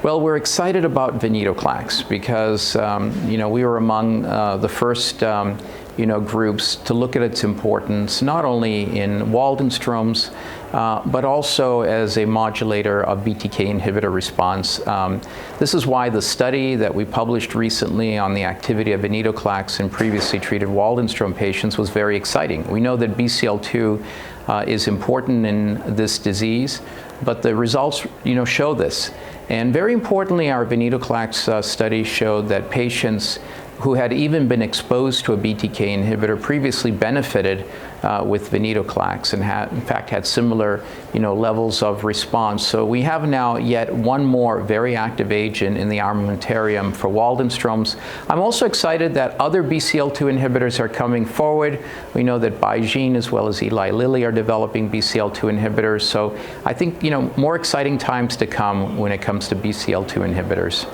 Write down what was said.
Well, we're excited about Venetoclax because we were among the first groups to look at its importance not only in Waldenström's but also as a modulator of BTK inhibitor response. This is why the study that we published recently on the activity of Venetoclax in previously treated Waldenström patients was very exciting. We know that BCL2 is important in this disease, but the results show this. And very importantly, our Venetoclax study showed that patients who had even been exposed to a BTK inhibitor previously benefited with Venetoclax and in fact had similar levels of response. So we have now yet one more very active agent in the armamentarium for Waldenström's. I'm also excited that other BCL2 inhibitors are coming forward. We know that BeiGene as well as Eli Lilly are developing BCL2 inhibitors. So I think more exciting times to come when it comes to BCL2 inhibitors.